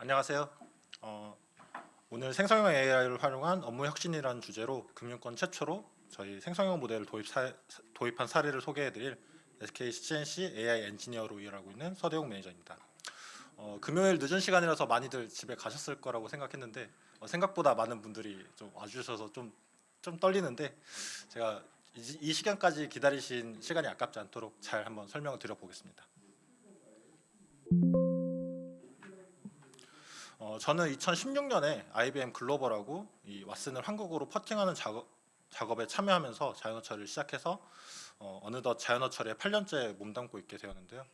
안녕하세요. 어, 오늘 생성형 AI를 활용한 업무 혁신이라는 주제로 금융권 최초로 저희 생성형 모델을 도입한 사례를 소개해드릴 SK CNC AI 엔지니어로 일하고 있는 서대웅 매니저입니다. 금요일 늦은 시간이라서 많이들 집에 가셨을 거라고 생각했는데 생각보다 많은 분들이 좀 와주셔서 좀 떨리는데 제가 이 시간까지 기다리신 시간이 아깝지 않도록 잘 한번 설명을 드려보겠습니다. 저는 2016년에 IBM 글로벌하고 이 왓슨을 한국으로 퍼팅하는 작업에 참여하면서 자연어 처리를 시작해서 어느덧 자연어 처리에 8년째 몸담고 있게 되었는데요.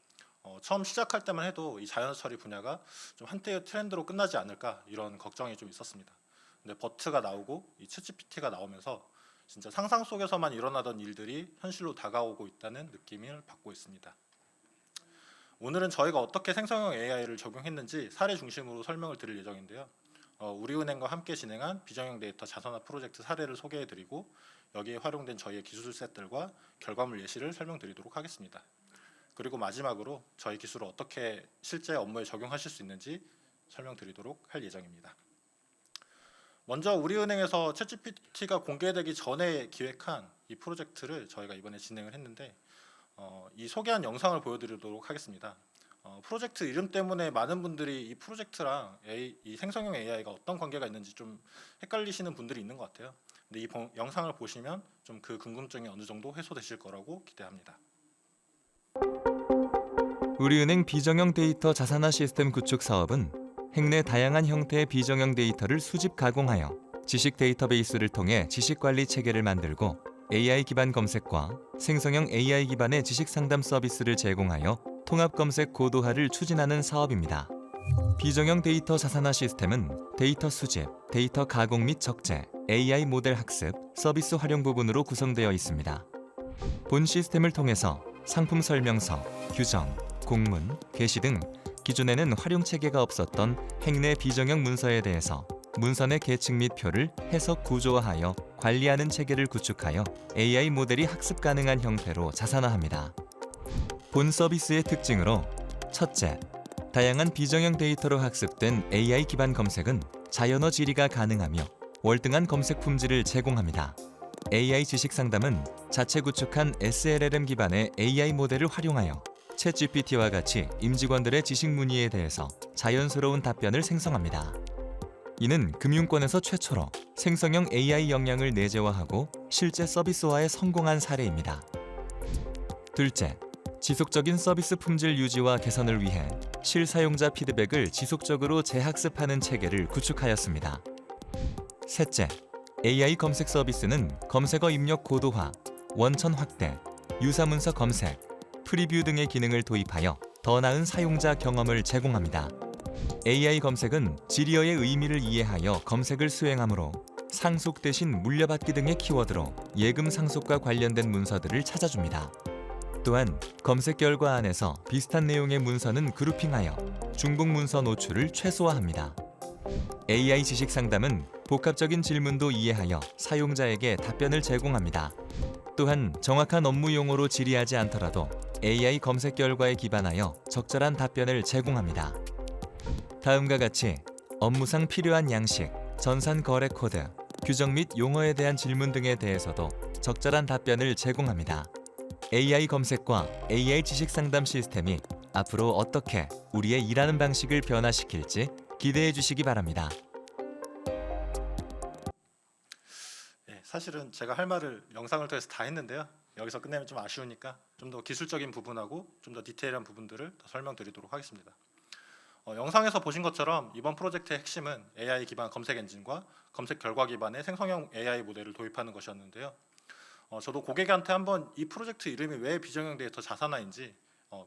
처음 시작할 때만 해도 이 자연어 처리 분야가 좀 한때의 트렌드로 끝나지 않을까 이런 걱정이 좀 있었습니다. 근데 버트가 나오고 이 챗GPT가 나오면서 진짜 상상 속에서만 일어나던 일들이 현실로 다가오고 있다는 느낌을 받고 있습니다. 오늘은 저희가 어떻게 생성형 AI를 적용했는지 사례 중심으로 설명을 드릴 예정인데요. 우리은행과 함께 진행한 비정형 데이터 자산화 프로젝트 사례를 소개해드리고 여기에 활용된 저희의 기술셋들과 결과물 예시를 설명드리도록 하겠습니다. 그리고 마지막으로 저희 기술을 어떻게 실제 업무에 적용하실 수 있는지 설명드리도록 할 예정입니다. 먼저 우리은행에서 챗GPT가 공개되기 전에 기획한 이 프로젝트를 저희가 이번에 진행을 했는데 이 소개한 영상을 보여드리도록 하겠습니다. 프로젝트 이름 때문에 많은 분들이 이 프로젝트랑 이 생성형 AI가 어떤 관계가 있는지 좀 헷갈리시는 분들이 있는 것 같아요. 근데 이 영상을 보시면 좀 그 궁금증이 어느 정도 해소되실 거라고 기대합니다. 우리은행 비정형 데이터 자산화 시스템 구축 사업은 행내 다양한 형태의 비정형 데이터를 수집 가공하여 지식 데이터베이스를 통해 지식관리 체계를 만들고 AI 기반 검색과 생성형 AI 기반의 지식 상담 서비스를 제공하여 통합 검색 고도화를 추진하는 사업입니다. 비정형 데이터 자산화 시스템은 데이터 수집, 데이터 가공 및 적재, AI 모델 학습, 서비스 활용 부분으로 구성되어 있습니다. 본 시스템을 통해서 상품 설명서, 규정, 공문, 게시 등 기존에는 활용 체계가 없었던 행내 비정형 문서에 대해서 문서 내 계층 및 표를 해석 구조화하여 관리하는 체계를 구축하여 AI 모델이 학습 가능한 형태로 자산화합니다. 본 서비스의 특징으로 첫째, 다양한 비정형 데이터로 학습된 AI 기반 검색은 자연어 질의가 가능하며 월등한 검색 품질을 제공합니다. AI 지식 상담은 자체 구축한 SLLM 기반의 AI 모델을 활용하여 챗GPT와 같이 임직원들의 지식 문의에 대해서 자연스러운 답변을 생성합니다. 이는 금융권에서 최초로 생성형 AI 역량을 내재화하고 실제 서비스화에 성공한 사례입니다. 둘째, 지속적인 서비스 품질 유지와 개선을 위해 실사용자 피드백을 지속적으로 재학습하는 체계를 구축하였습니다. 셋째, AI 검색 서비스는 검색어 입력 고도화, 원천 확대, 유사문서 검색, 프리뷰 등의 기능을 도입하여 더 나은 사용자 경험을 제공합니다. AI 검색은 질의어의 의미를 이해하여 검색을 수행하므로 상속 대신 물려받기 등의 키워드로 예금 상속과 관련된 문서들을 찾아줍니다. 또한 검색 결과 안에서 비슷한 내용의 문서는 그룹핑하여 중복 문서 노출을 최소화합니다. AI 지식 상담은 복합적인 질문도 이해하여 사용자에게 답변을 제공합니다. 또한 정확한 업무 용어로 질의하지 않더라도 AI 검색 결과에 기반하여 적절한 답변을 제공합니다. 다음과 같이 업무상 필요한 양식, 전산 거래 코드, 규정 및 용어에 대한 질문 등에 대해서도 적절한 답변을 제공합니다. AI 검색과 AI 지식 상담 시스템이 앞으로 어떻게 우리의 일하는 방식을 변화시킬지 기대해 주시기 바랍니다. 네, 사실은 제가 할 말을 영상을 통해서 다 했는데요. 여기서 끝내면 좀 아쉬우니까 좀 더 기술적인 부분하고 좀 더 디테일한 부분들을 더 설명드리도록 하겠습니다. 영상에서 보신 것처럼 이번 프로젝트의 핵심은 AI 기반 검색 엔진과 검색 결과 기반의 생성형 AI 모델을 도입하는 것이었는데요. 저도 고객한테 한번 이 프로젝트 이름이 왜 비정형 데이터 자산화인지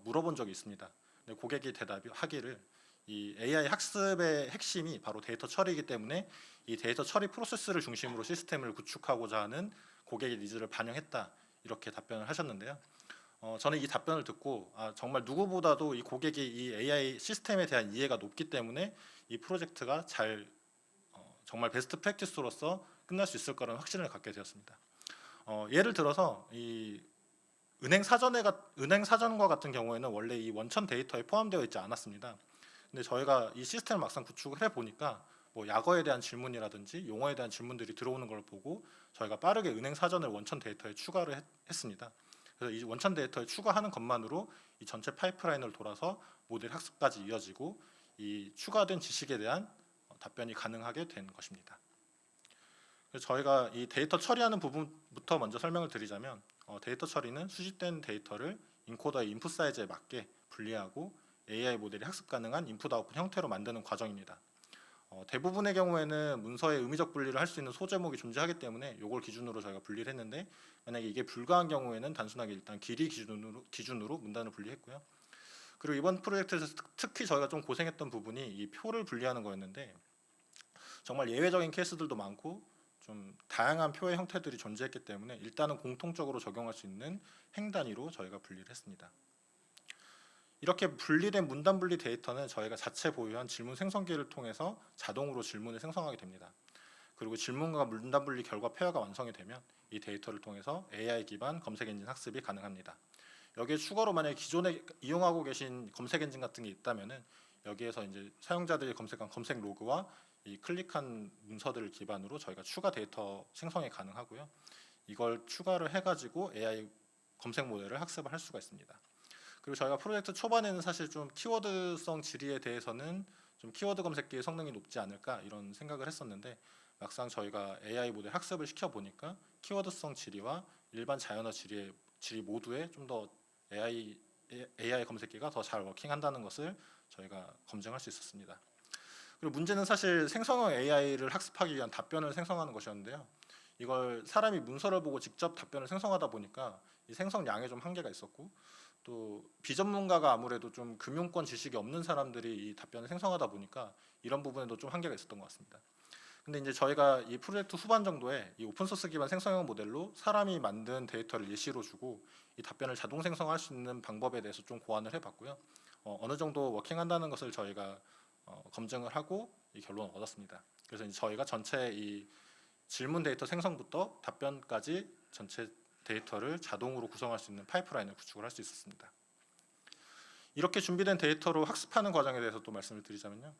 물어본 적이 있습니다. 근데 고객이 대답하기를 이 AI 학습의 핵심이 바로 데이터 처리이기 때문에 이 데이터 처리 프로세스를 중심으로 시스템을 구축하고자 하는 고객의 니즈를 반영했다, 이렇게 답변을 하셨는데요. 저는 이 답변을 듣고 정말 누구보다도 이 고객이 이 AI 시스템에 대한 이해가 높기 때문에 이 프로젝트가 정말 베스트 프랙티스로서 끝날 수 있을 거라는 확신을 갖게 되었습니다. 예를 들어서 이 은행 사전과 같은 경우에는 원래 이 원천 데이터에 포함되어 있지 않았습니다. 근데 저희가 이 시스템을 막상 구축을 해 보니까 뭐 약어에 대한 질문이라든지 용어에 대한 질문들이 들어오는 걸 보고 저희가 빠르게 은행 사전을 원천 데이터에 추가를 했습니다. 그래서 이 원천 데이터에 추가하는 것만으로 이 전체 파이프라인을 돌아서 모델 학습까지 이어지고 이 추가된 지식에 대한 답변이 가능하게 된 것입니다. 그래서 저희가 이 데이터 처리하는 부분부터 먼저 설명을 드리자면 데이터 처리는 수집된 데이터를 인코더의 인풋 사이즈에 맞게 분리하고 AI 모델이 학습 가능한 인풋 아웃풋 형태로 만드는 과정입니다. 대부분의 경우에는 문서의 의미적 분리를 할 수 있는 소제목이 존재하기 때문에 이걸 기준으로 저희가 분리를 했는데, 만약에 이게 불가한 경우에는 단순하게 일단 길이 기준으로 문단을 분리했고요. 그리고 이번 프로젝트에서 특히 저희가 좀 고생했던 부분이 이 표를 분리하는 거였는데, 정말 예외적인 케이스들도 많고 좀 다양한 표의 형태들이 존재했기 때문에 일단은 공통적으로 적용할 수 있는 행 단위로 저희가 분리를 했습니다. 이렇게 분리된 문단 분리 데이터는 저희가 자체 보유한 질문 생성기를 통해서 자동으로 질문을 생성하게 됩니다. 그리고 질문과 문단 분리 결과 페어가 완성이 되면 이 데이터를 통해서 AI 기반 검색 엔진 학습이 가능합니다. 여기에 추가로 만약에 기존에 이용하고 계신 검색 엔진 같은 게 있다면은 여기에서 이제 사용자들이 검색한 검색 로그와 이 클릭한 문서들을 기반으로 저희가 추가 데이터 생성이 가능하고요. 이걸 추가를 해가지고 AI 검색 모델을 학습을 할 수가 있습니다. 그리고 저희가 프로젝트 초반에는 사실 좀 키워드성 질의에 대해서는 좀 키워드 검색기의 성능이 높지 않을까 이런 생각을 했었는데, 막상 저희가 AI 모델 학습을 시켜 보니까 키워드성 질의와 일반 자연어 질의 모두에 좀 더 AI 검색기가 더 잘 워킹한다는 것을 저희가 검증할 수 있었습니다. 그리고 문제는 사실 생성형 AI를 학습하기 위한 답변을 생성하는 것이었는데요. 이걸 사람이 문서를 보고 직접 답변을 생성하다 보니까 이 생성량에 좀 한계가 있었고, 또 비전문가가 아무래도 좀 금융권 지식이 없는 사람들이 이 답변을 생성하다 보니까 이런 부분에도 좀 한계가 있었던 것 같습니다. 근데 이제 저희가 이 프로젝트 후반 정도에 이 오픈소스 기반 생성형 모델로 사람이 만든 데이터를 예시로 주고 이 답변을 자동 생성할 수 있는 방법에 대해서 좀 고안을 해봤고요. 어느 정도 워킹한다는 것을 저희가 검증을 하고 이 결론을 얻었습니다. 그래서 이제 저희가 전체 이 질문 데이터 생성부터 답변까지 전체 데이터를 자동으로 구성할 수 있는 파이프라인을 구축을 할 수 있었습니다. 이렇게 준비된 데이터로 학습하는 과정에 대해서 또 말씀을 드리자면요.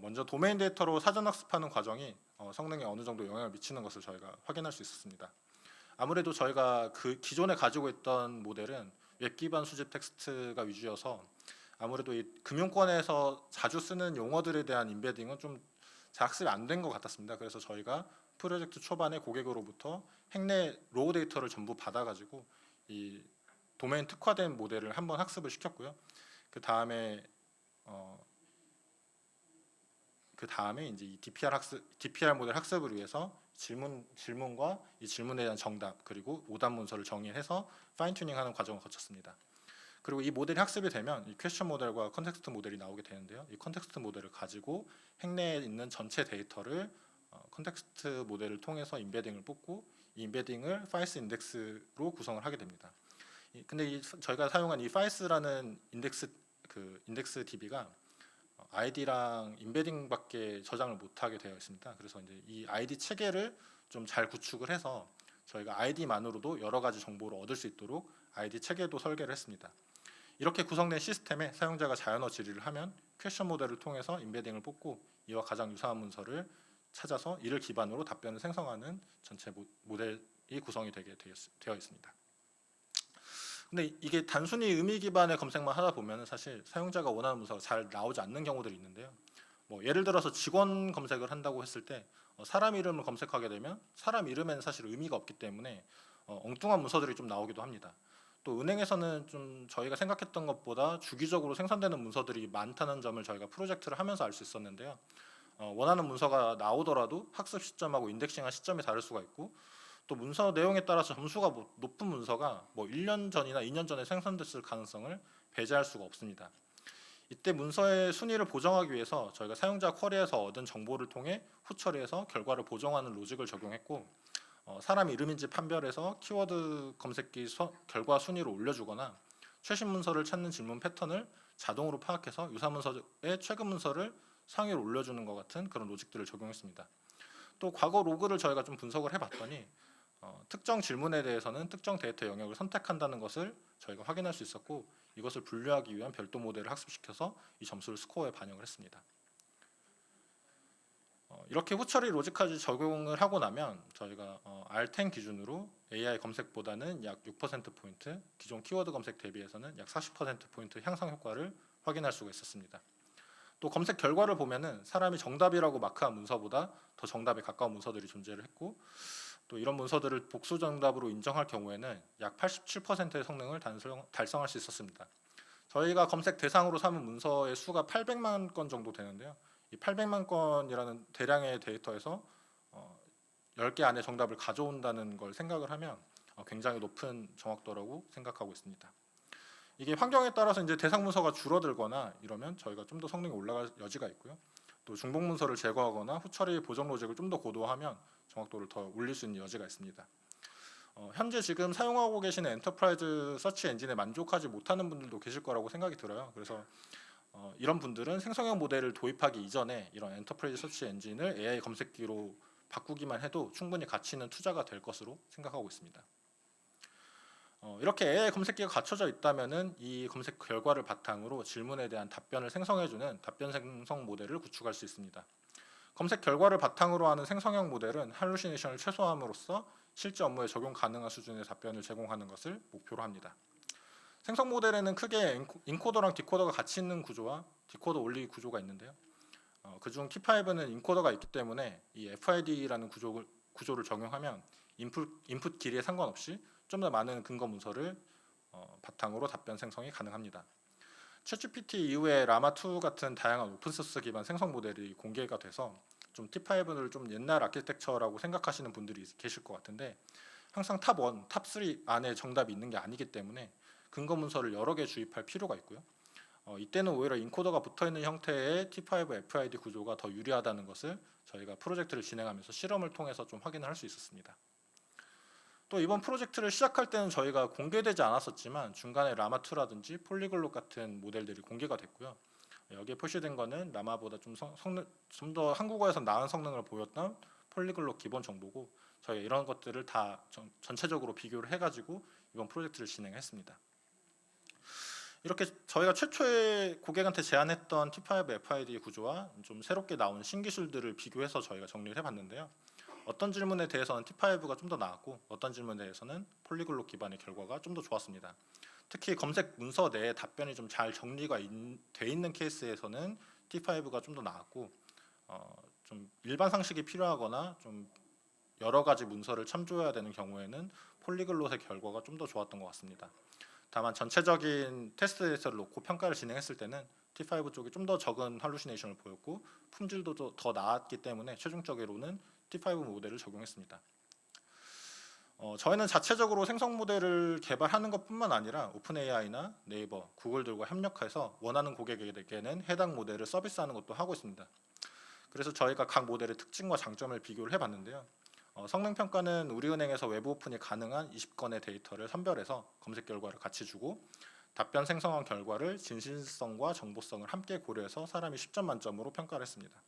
먼저 도메인 데이터로 사전 학습하는 과정이 성능에 어느 정도 영향을 미치는 것을 저희가 확인할 수 있었습니다. 아무래도 저희가 그 기존에 가지고 있던 모델은 웹 기반 수집 텍스트가 위주여서 아무래도 이 금융권에서 자주 쓰는 용어들에 대한 인베딩은 좀 잘 학습이 안 된 것 같았습니다. 그래서 저희가 프로젝트 초반에 고객으로부터 행내 로우 데이터를 전부 받아가지고 이 도메인 특화된 모델을 한번 학습을 시켰고요. 그 다음에 이제 이 DPR 모델 학습을 위해서 질문과 이 질문에 대한 정답 그리고 오답 문서를 정의해서 파인 튜닝하는 과정을 거쳤습니다. 그리고 이 모델이 학습이 되면 이 퀘스천 모델과 컨텍스트 모델이 나오게 되는데요. 이 컨텍스트 모델을 가지고 행내에 있는 전체 데이터를 컨텍스트 모델을 통해서 인베딩을 뽑고 이 인베딩을 파이스 인덱스로 구성을 하게 됩니다. 근데 저희가 사용한 이 파이스라는 인덱스 DB가 아이디랑 인베딩밖에 저장을 못하게 되어 있습니다. 그래서 이제 이 아이디 체계를 좀 잘 구축을 해서 저희가 아이디만으로도 여러 가지 정보를 얻을 수 있도록 아이디 체계도 설계를 했습니다. 이렇게 구성된 시스템에 사용자가 자연어 질의를 하면 퀘스천 모델을 통해서 인베딩을 뽑고 이와 가장 유사한 문서를 찾아서 이를 기반으로 답변을 생성하는 전체 모델이 구성이 되어 있습니다. 근데 이게 단순히 의미 기반의 검색만 하다 보면 사실 사용자가 원하는 문서가 잘 나오지 않는 경우들이 있는데요. 뭐 예를 들어서 직원 검색을 한다고 했을 때 사람 이름을 검색하게 되면 사람 이름에는 사실 의미가 없기 때문에 엉뚱한 문서들이 좀 나오기도 합니다. 또 은행에서는 좀 저희가 생각했던 것보다 주기적으로 생산되는 문서들이 많다는 점을 저희가 프로젝트를 하면서 알 수 있었는데요. 원하는 문서가 나오더라도 학습 시점하고 인덱싱한 시점이 다를 수가 있고, 또 문서 내용에 따라서 점수가 높은 문서가 1년 전이나 2년 전에 생산됐을 가능성을 배제할 수가 없습니다. 이때 문서의 순위를 보정하기 위해서 저희가 사용자 쿼리에서 얻은 정보를 통해 후처리해서 결과를 보정하는 로직을 적용했고, 사람 이름인지 판별해서 키워드 검색기 결과 순위를 올려주거나 최신 문서를 찾는 질문 패턴을 자동으로 파악해서 유사 문서의 최근 문서를 상위로 올려주는 것 같은 그런 로직들을 적용했습니다. 또 과거 로그를 저희가 좀 분석을 해봤더니 특정 질문에 대해서는 특정 데이터 영역을 선택한다는 것을 저희가 확인할 수 있었고, 이것을 분류하기 위한 별도 모델을 학습시켜서 이 점수를 스코어에 반영을 했습니다. 이렇게 후처리 로직까지 적용을 하고 나면 저희가 R10 기준으로 AI 검색보다는 약 6%포인트, 기존 키워드 검색 대비해서는 약 40%포인트 향상 효과를 확인할 수가 있었습니다. 또 검색 결과를 보면은 사람이 정답이라고 마크한 문서보다 더 정답에 가까운 문서들이 존재를 했고, 또 이런 문서들을 복수 정답으로 인정할 경우에는 약 87%의 성능을 달성할 수 있었습니다. 저희가 검색 대상으로 삼은 문서의 수가 800만 건 정도 되는데요. 이 800만 건이라는 대량의 데이터에서 10개 안에 정답을 가져온다는 걸 생각을 하면 굉장히 높은 정확도라고 생각하고 있습니다. 이게 환경에 따라서 이제 대상 문서가 줄어들거나 이러면 저희가 좀 더 성능이 올라갈 여지가 있고요. 또 중복 문서를 제거하거나 후처리 보정 로직을 좀 더 고도화하면 정확도를 더 올릴 수 있는 여지가 있습니다. 현재 지금 사용하고 계시는 엔터프라이즈 서치 엔진에 만족하지 못하는 분들도 계실 거라고 생각이 들어요. 그래서 이런 분들은 생성형 모델을 도입하기 이전에 이런 엔터프라이즈 서치 엔진을 AI 검색기로 바꾸기만 해도 충분히 가치 있는 투자가 될 것으로 생각하고 있습니다. 이렇게 AI 검색기가 갖춰져 있다면은 이 검색 결과를 바탕으로 질문에 대한 답변을 생성해주는 답변 생성 모델을 구축할 수 있습니다. 검색 결과를 바탕으로 하는 생성형 모델은 할루시네이션을 최소화함으로써 실제 업무에 적용 가능한 수준의 답변을 제공하는 것을 목표로 합니다. 생성 모델에는 크게 인코더랑 디코더가 같이 있는 구조와 디코더 온리 구조가 있는데요. 그중 T5는 인코더가 있기 때문에 이 FID라는 구조를 적용하면 인풋 길이에 상관없이 좀 더 많은 근거 문서를 바탕으로 답변 생성이 가능합니다. 챗GPT 이후에 라마2 같은 다양한 오픈소스 기반 생성 모델이 공개가 돼서 좀 T5를 좀 옛날 아키텍처라고 생각하시는 분들이 계실 것 같은데, 항상 탑1, 탑3 안에 정답이 있는 게 아니기 때문에 근거 문서를 여러 개 주입할 필요가 있고요. 이때는 오히려 인코더가 붙어있는 형태의 T5 FID 구조가 더 유리하다는 것을 저희가 프로젝트를 진행하면서 실험을 통해서 좀 확인을 할 수 있었습니다. 또 이번 프로젝트를 시작할 때는 저희가 공개되지 않았었지만 중간에 라마2라든지 폴리글롯 같은 모델들이 공개가 됐고요. 여기에 표시된 거는 라마보다 좀 더 한국어에서 나은 성능을 보였던 폴리글롯 기본 정보고, 저희 이런 것들을 다 전체적으로 비교를 해가지고 이번 프로젝트를 진행했습니다. 이렇게 저희가 최초에 고객한테 제안했던 T5 FID 구조와 좀 새롭게 나온 신기술들을 비교해서 저희가 정리를 해봤는데요. 어떤 질문에 대해서는 T5가 좀 더 나았고 어떤 질문에 대해서는 폴리글롯 기반의 결과가 좀 더 좋았습니다. 특히 검색 문서 내에 답변이 좀 잘 정리가 돼 있는 케이스에서는 T5가 좀 더 나았고, 좀 일반 상식이 필요하거나 좀 여러 가지 문서를 참조해야 되는 경우에는 폴리글롯의 결과가 좀 더 좋았던 것 같습니다. 다만 전체적인 테스트 데이터를 놓고 평가를 진행했을 때는 T5 쪽이 좀 더 적은 할루시네이션을 보였고 품질도 더 나았기 때문에 최종적으로는 T5 모델을 적용했습니다. 저희는 자체적으로 생성 모델을 개발하는 것뿐만 아니라 오픈AI나 네이버, 구글들과 협력해서 원하는 고객에게는 해당 모델을 서비스하는 것도 하고 있습니다. 그래서 저희가 각 모델의 특징과 장점을 비교를 해봤는데요. 성능 평가는 우리은행에서 외부 오픈이 가능한 20건의 데이터를 선별해서 검색 결과를 같이 주고, 답변 생성한 결과를 진실성과 정보성을 함께 고려해서 사람이 10점 만점으로 평가를 했습니다.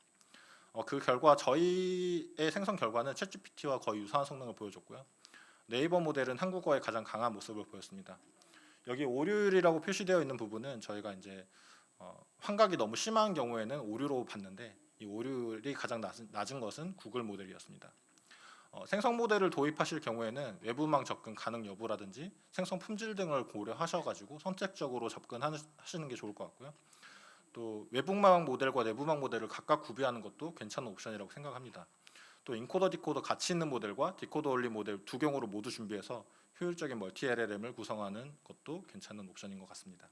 그 결과 저희의 생성 결과는 챗GPT와 거의 유사한 성능을 보여줬고요. 네이버 모델은 한국어에 가장 강한 모습을 보였습니다. 여기 오류율이라고 표시되어 있는 부분은 저희가 이제 환각이 너무 심한 경우에는 오류로 봤는데, 이 오류율이 가장 낮은 것은 구글 모델이었습니다. 생성 모델을 도입하실 경우에는 외부망 접근 가능 여부라든지 생성 품질 등을 고려하셔가지고 선택적으로 접근하시는 게 좋을 것 같고요. 또 외부망 모델과 내부망 모델을 각각 구비하는 것도 괜찮은 옵션이라고 생각합니다. 또 인코더 디코더 같이 있는 모델과 디코더 올리 모델 두 경우로 모두 준비해서 효율적인 멀티 LLM을 구성하는 것도 괜찮은 옵션인 것 같습니다.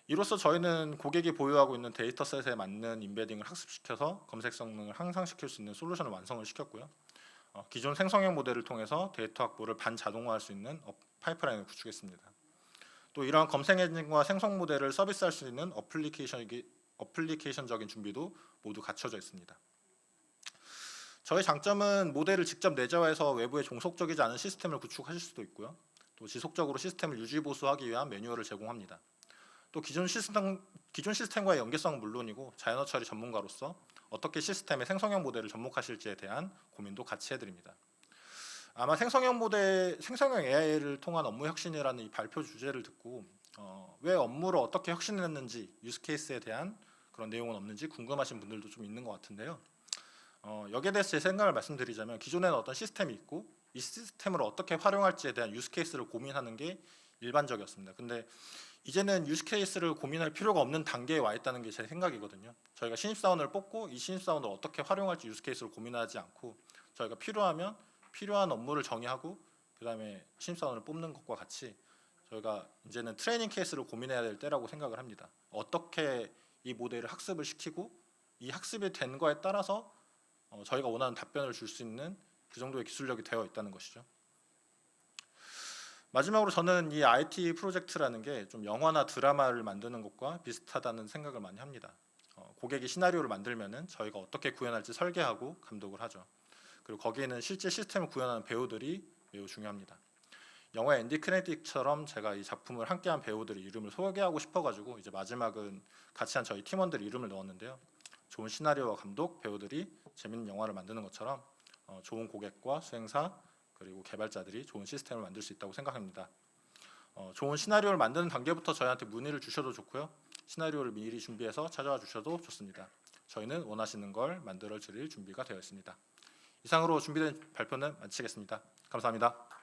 이로써 저희는 고객이 보유하고 있는 데이터셋에 맞는 인베딩을 학습시켜서 검색 성능을 향상시킬 수 있는 솔루션을 완성을 시켰고요. 기존 생성형 모델을 통해서 데이터 확보를 반자동화할 수 있는 파이프라인을 구축했습니다. 또 이러한 검색 엔진과 생성 모델을 서비스할 수 있는 어플리케이션적인 준비도 모두 갖춰져 있습니다. 저희 장점은 모델을 직접 내재화해서 외부에 종속적이지 않은 시스템을 구축하실 수도 있고요. 또 지속적으로 시스템을 유지 보수하기 위한 매뉴얼을 제공합니다. 또 기존 시스템과의 연계성은 물론이고 자연어 처리 전문가로서 어떻게 시스템의 생성형 모델을 접목하실지에 대한 고민도 같이 해드립니다. 아마 생성형 AI를 통한 업무 혁신이라는 이 발표 주제를 듣고 왜 업무를 어떻게 혁신했는지 유스 케이스에 대한 그런 내용은 없는지 궁금하신 분들도 좀 있는 것 같은데요. 여기에 대해서 제 생각을 말씀드리자면 기존에는 어떤 시스템이 있고 이 시스템을 어떻게 활용할지에 대한 유스 케이스를 고민하는 게 일반적이었습니다. 근데 이제는 유스 케이스를 고민할 필요가 없는 단계에 와 있다는 게 제 생각이거든요. 저희가 신입사원을 뽑고 이 신입사원을 어떻게 활용할지 유스 케이스를 고민하지 않고 저희가 필요하면 필요한 업무를 정의하고 그다음에 신입사원을 뽑는 것과 같이 저희가 이제는 트레이닝 케이스를 고민해야 될 때라고 생각을 합니다. 어떻게 이 모델을 학습을 시키고 이 학습이 된 거에 따라서 저희가 원하는 답변을 줄 수 있는 그 정도의 기술력이 되어 있다는 것이죠. 마지막으로 저는 이 IT 프로젝트라는 게 좀 영화나 드라마를 만드는 것과 비슷하다는 생각을 많이 합니다. 고객이 시나리오를 만들면은 저희가 어떻게 구현할지 설계하고 감독을 하죠. 그리고 거기에는 실제 시스템을 구현하는 배우들이 매우 중요합니다. 영화 엔디 크레딧처럼 제가 이 작품을 함께한 배우들의 이름을 소개하고 싶어가지고 이제 마지막은 같이 한 저희 팀원들 이름을 넣었는데요. 좋은 시나리오와 감독, 배우들이 재밌는 영화를 만드는 것처럼 좋은 고객과 수행사 그리고 개발자들이 좋은 시스템을 만들 수 있다고 생각합니다. 좋은 시나리오를 만드는 단계부터 저희한테 문의를 주셔도 좋고요. 시나리오를 미리 준비해서 찾아와 주셔도 좋습니다. 저희는 원하시는 걸 만들어 드릴 준비가 되어 있습니다. 이상으로 준비된 발표는 마치겠습니다. 감사합니다.